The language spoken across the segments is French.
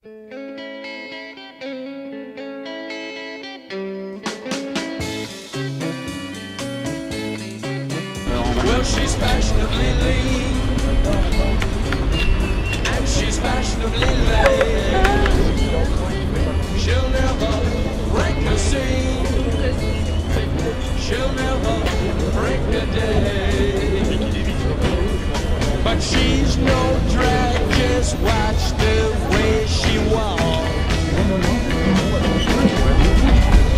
Well, she's fashionably lean, and she's fashionably lame. She'll never break a scene, she'll never break a day. But she's no drag, just watch the way she walks.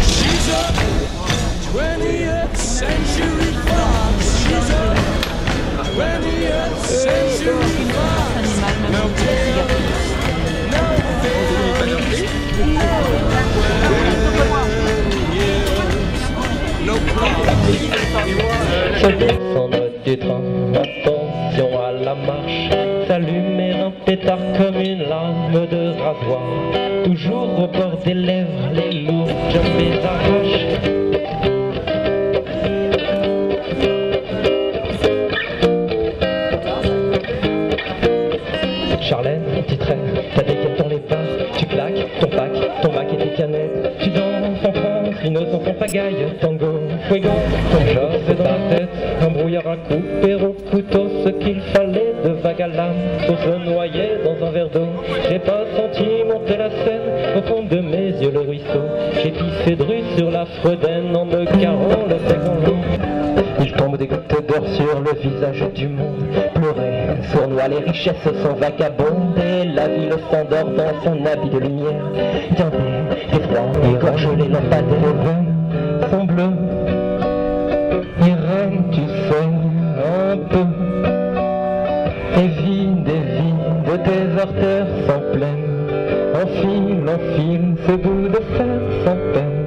She's a 20th century fox. She's a 20th century fox. No tail, no face, no claws. Je descendre du train, attention à la marche. S'allumer un pétard comme une lame de rasoir. Toujours au bord des lèvres, les loups, je les arrache. Charlène, petit trait, t'as des guêpes dans les bars. Tu claques ton bac et tes canettes. Tu danses en France, l'innocence en pagaille. Tango, fuego, ton job c'est dans la tête. Un brouillard à couper au couteau. Ce qu'il fallait de vague à l'âme pour se noyer dans un verre d'eau. J'ai pas senti monter la Seine au fond de mes yeux le ruisseau. J'ai pissé de rue sur la Fredaine en me carrant le bec en l'eau. Il tombe des gouttes d'or sur le visage du monde. Pleurer, sournois, les richesses sont vagabondes. Et la ville s'endort dans son habit de lumière. Bien des froids, égorge les lampades et les veines sont bleues. Irène, tu sais, un peu. Et vide, tes artères sont pleines. Enfile, ce bout de fer sans peine.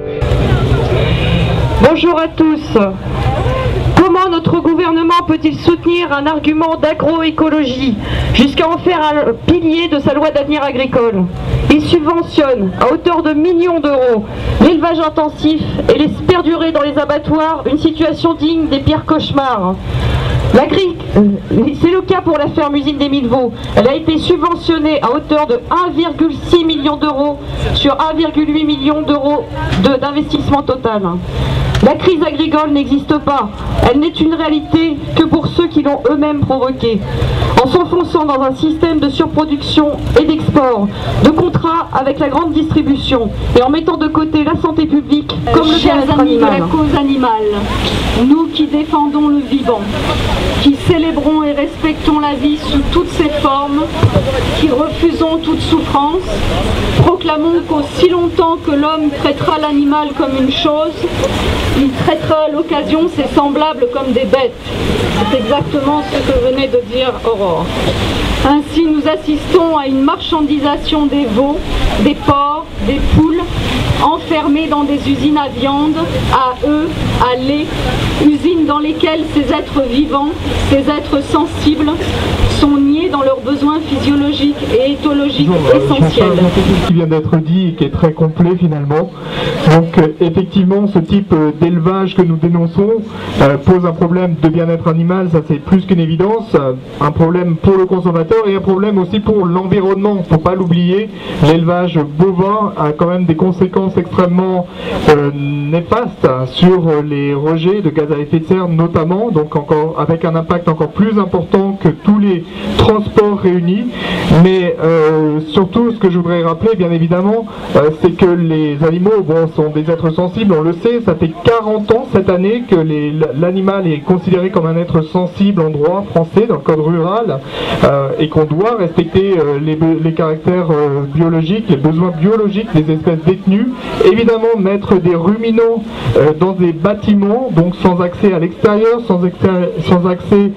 Bonjour à tous. Comment notre gouvernement peut-il soutenir un argument d'agroécologie jusqu'à en faire un pilier de sa loi d'avenir agricole? Il subventionne à hauteur de millions d'euros l'élevage intensif et laisse perdurer dans les abattoirs une situation digne des pires cauchemars. C'est le cas pour la ferme usine des Mille-Vaux. Elle a été subventionnée à hauteur de 1,6 million d'euros sur 1,8 million d'euros d'investissement total. La crise agricole n'existe pas, elle n'est une réalité que pour ceux qui l'ont eux-mêmes provoquée. En s'enfonçant dans un système de surproduction et d'export, de contrats avec la grande distribution et en mettant de côté la santé publique comme le bien-être animal. De la cause animale, nous qui défendons le vivant, qui célébrons et respectons la vie sous toutes ses formes, qui refusons toute souffrance, proclamons qu'aussi longtemps que l'homme traitera l'animal comme une chose, il traitera à l'occasion ses semblables comme des bêtes. C'est exactement ce que venait de dire Aurore. Ainsi, nous assistons à une marchandisation des veaux, des porcs, des poules, enfermés dans des usines à viande, à œufs, à lait, usines dans lesquelles ces êtres vivants, ces êtres sensibles, sont niés dans leurs besoins physiologiques et éthologiques essentiels. Ce qui vient d'être dit et qui est très complet finalement. Donc effectivement, ce type d'élevage que nous dénonçons pose un problème de bien-être animal, ça c'est plus qu'une évidence, un problème pour le consommateur et un problème aussi pour l'environnement. Il ne faut pas l'oublier, l'élevage bovin a quand même des conséquences extrêmement néfastes sur les rejets de gaz à effet de serre notamment, donc encore avec un impact encore plus important que tous les transports réunis. Mais surtout, ce que je voudrais rappeler, bien évidemment, c'est que les animaux sont des êtres sensibles, on le sait, ça fait 40 ans cette année que l'animal est considéré comme un être sensible en droit français, dans le code rural, et qu'on doit respecter les caractères biologiques, les besoins biologiques des espèces détenues. Évidemment, mettre des ruminants dans des bâtiments, donc sans accès à l'extérieur, sans accès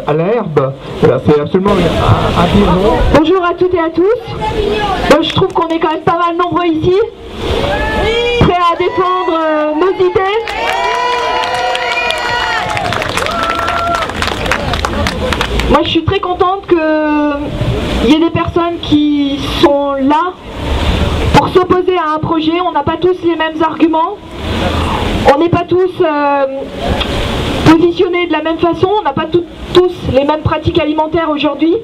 à la herbe, c'est absolument aberrant. Bonjour à toutes et à tous. Je trouve qu'on est quand même pas mal nombreux ici, prêts à défendre nos idées. Moi je suis très contente qu'il y ait des personnes qui sont là pour s'opposer à un projet. On n'a pas tous les mêmes arguments, on n'est pas tous positionnés de la même façon, on n'a pas tous les mêmes pratiques alimentaires aujourd'hui.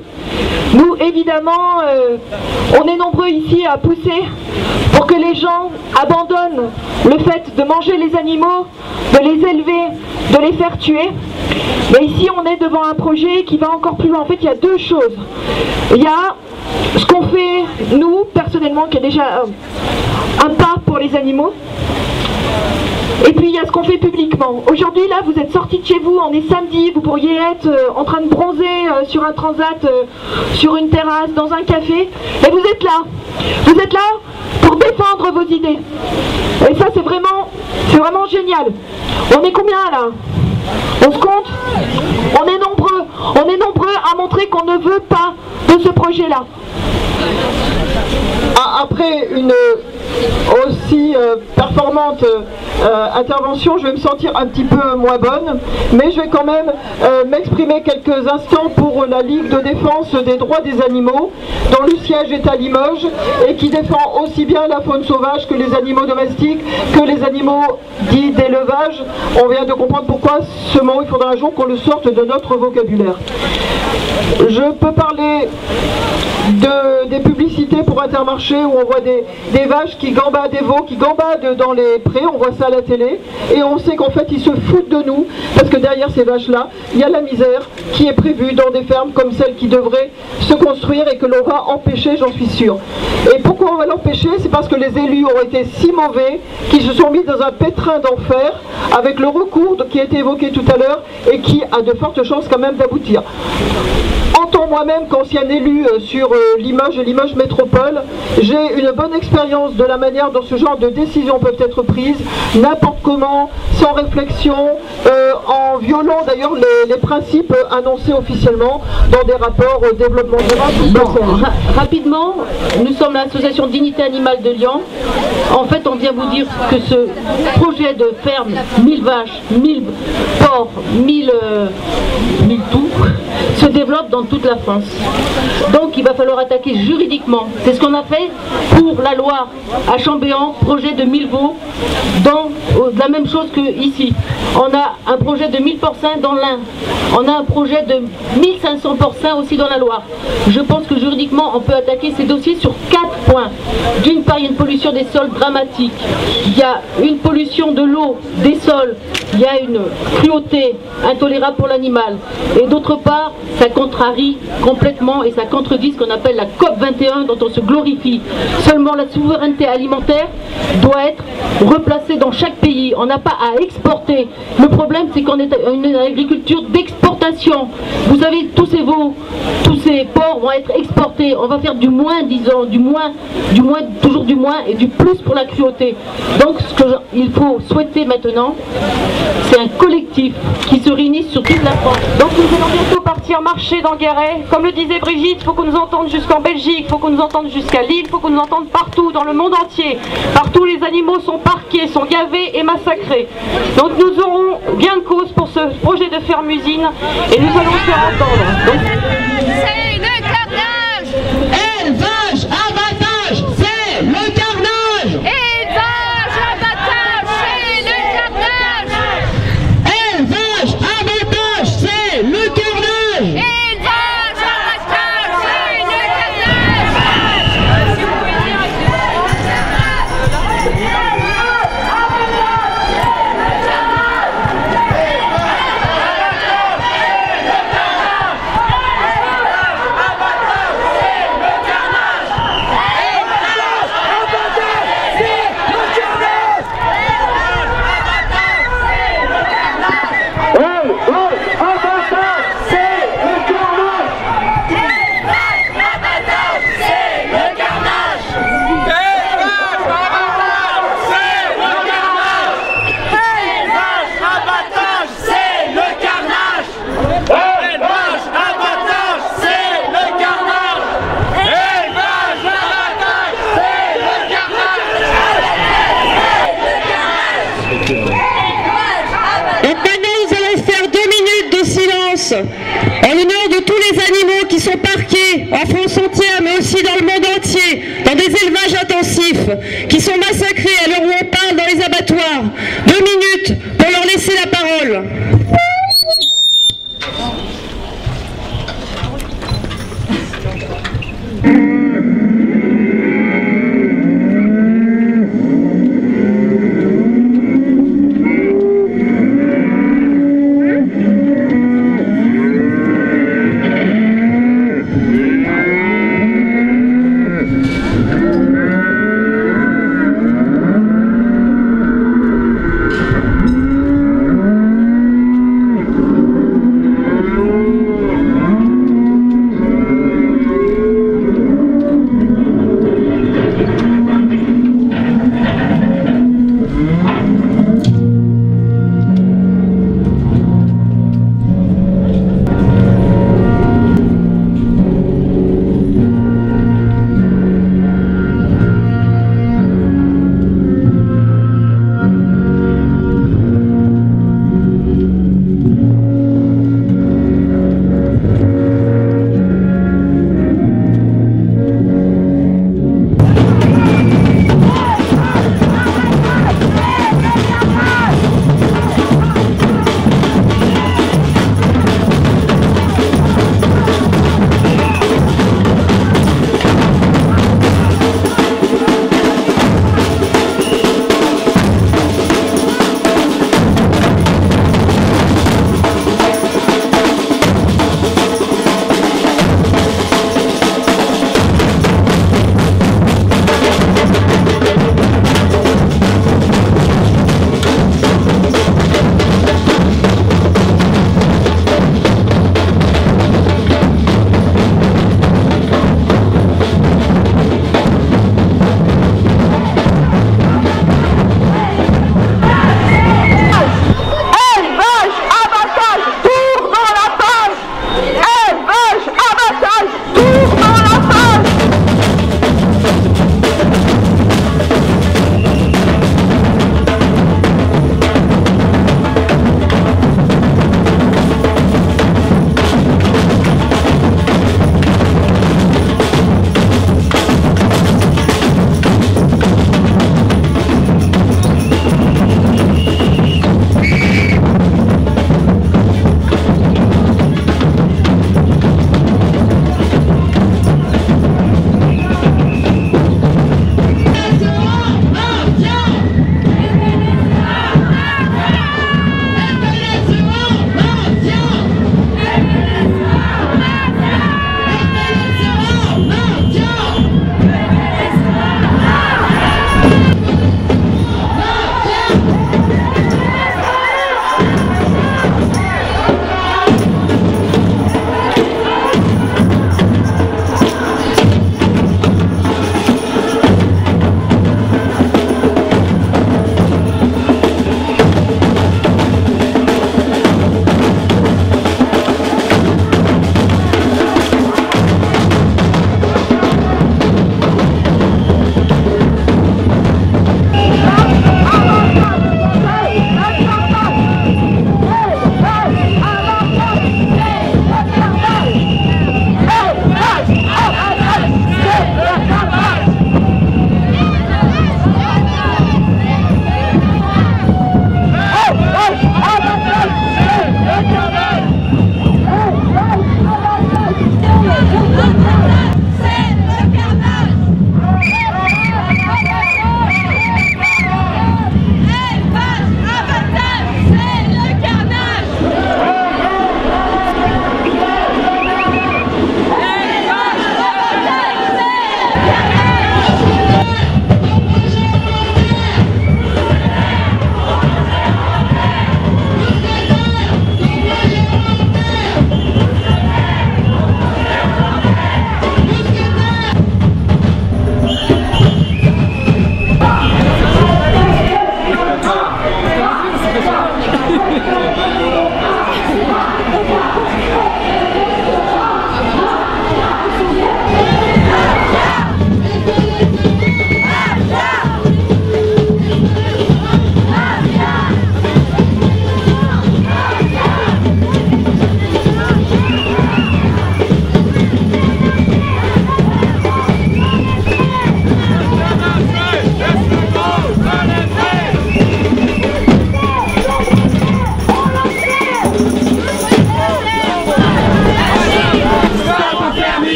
Nous, évidemment, on est nombreux ici à pousser pour que les gens abandonnent le fait de manger les animaux, de les élever, de les faire tuer. Mais ici, on est devant un projet qui va encore plus loin. En fait, il y a deux choses. Il y a ce qu'on fait, nous, personnellement, qui est déjà un pas pour les animaux. Et puis il y a ce qu'on fait publiquement. Aujourd'hui là vous êtes sortis de chez vous, on est samedi, vous pourriez être en train de bronzer sur un transat, sur une terrasse, dans un café, et vous êtes là. Vous êtes là pour défendre vos idées. Et ça c'est vraiment génial. On est combien là? On se compte? On est nombreux à montrer qu'on ne veut pas de ce projet là. Après une aussi performante intervention, je vais me sentir un petit peu moins bonne, mais je vais quand même m'exprimer quelques instants pour la Ligue de défense des droits des animaux, dont le siège est à Limoges et qui défend aussi bien la faune sauvage que les animaux domestiques, que les animaux dits d'élevage. On vient de comprendre pourquoi ce mot, il faudra un jour qu'on le sorte de notre vocabulaire. Je peux parler des publicités pour Intermarché où on voit des vaches qui gambadent, des veaux qui gambadent dans les prés, on voit ça à la télé, et on sait qu'en fait ils se foutent de nous, parce que derrière ces vaches-là, il y a la misère qui est prévue dans des fermes comme celles qui devraient se construire et que l'on va empêcher, j'en suis sûre. Et pourquoi on va l'empêcher? C'est parce que les élus ont été si mauvais qu'ils se sont mis dans un pétrin d'enfer avec le recours qui a été évoqué tout à l'heure et qui a de fortes chances quand même d'aboutir. En tant moi-même qu'ancien élu sur Limoges et Limoges Métropole, j'ai une bonne expérience de la manière dont ce genre de décisions peuvent être prises, n'importe comment, sans réflexion, en violant d'ailleurs les principes annoncés officiellement dans des rapports développement durable. Rapidement, nous sommes l'association Dignité Animale de Lyon. En fait, on vient vous dire que ce projet de ferme, 1000 vaches, 1000 porcs, 1000 tout, se développe dans toute la France. Donc il va falloir attaquer juridiquement. C'est ce qu'on a fait pour la Loire, à Chambéan, projet de 1000 veaux, dans la même chose que ici. On a un projet de 1000 porcins dans l'Ain. On a un projet de 1500 porcins aussi dans la Loire. Je pense que juridiquement on peut attaquer ces dossiers sur 4 points. D'une part, il y a une pollution des sols dramatique. Il y a une pollution de l'eau, des sols. Il y a une cruauté intolérable pour l'animal. Et d'autre part, ça contrarie complètement et ça contredit ce qu'on appelle la COP21 dont on se glorifie. Seulement la souveraineté alimentaire doit être replacée dans chaque pays. On n'a pas à exporter. Le problème c'est qu'on est une agriculture d'exportation. Vous savez, tous ces veaux, tous ces porcs vont être exportés. On va faire du moins, disons, du moins, toujours du moins et du plus pour la cruauté. Donc ce qu'il faut souhaiter maintenant, c'est un collectif qui se réunisse sur toute la France. Donc nous allons bientôt partir marcher dans Guéret. Comme le disait Brigitte, il faut qu'on nous entende jusqu'en Belgique, il faut qu'on nous entende jusqu'à Lille, il faut qu'on nous entende partout, dans le monde entier. Partout les animaux sont parqués, sont gavés et massacrés. Donc nous aurons gain de cause pour ce projet de ferme-usine et nous allons le faire entendre. C'est le carnage! Élevage, abattage, c'est le carnage! Élevage, abattage, c'est le carnage! Élevage, abattage, c'est le carnage! Élevage, abattage, c'est le carnage! En l'honneur de tous les animaux qui sont parqués en France entière, mais aussi dans le monde entier, dans des élevages intensifs, qui sont massacrés à l'heure où on parle dans les abattoirs. 2 minutes pour leur laisser la parole.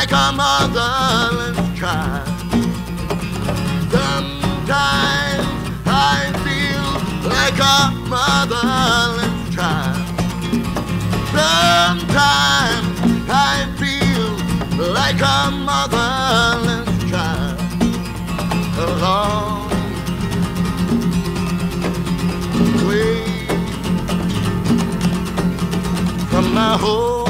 like a motherless child. Sometimes I feel like a motherless child. Sometimes I feel like a motherless child. Along the way from my home.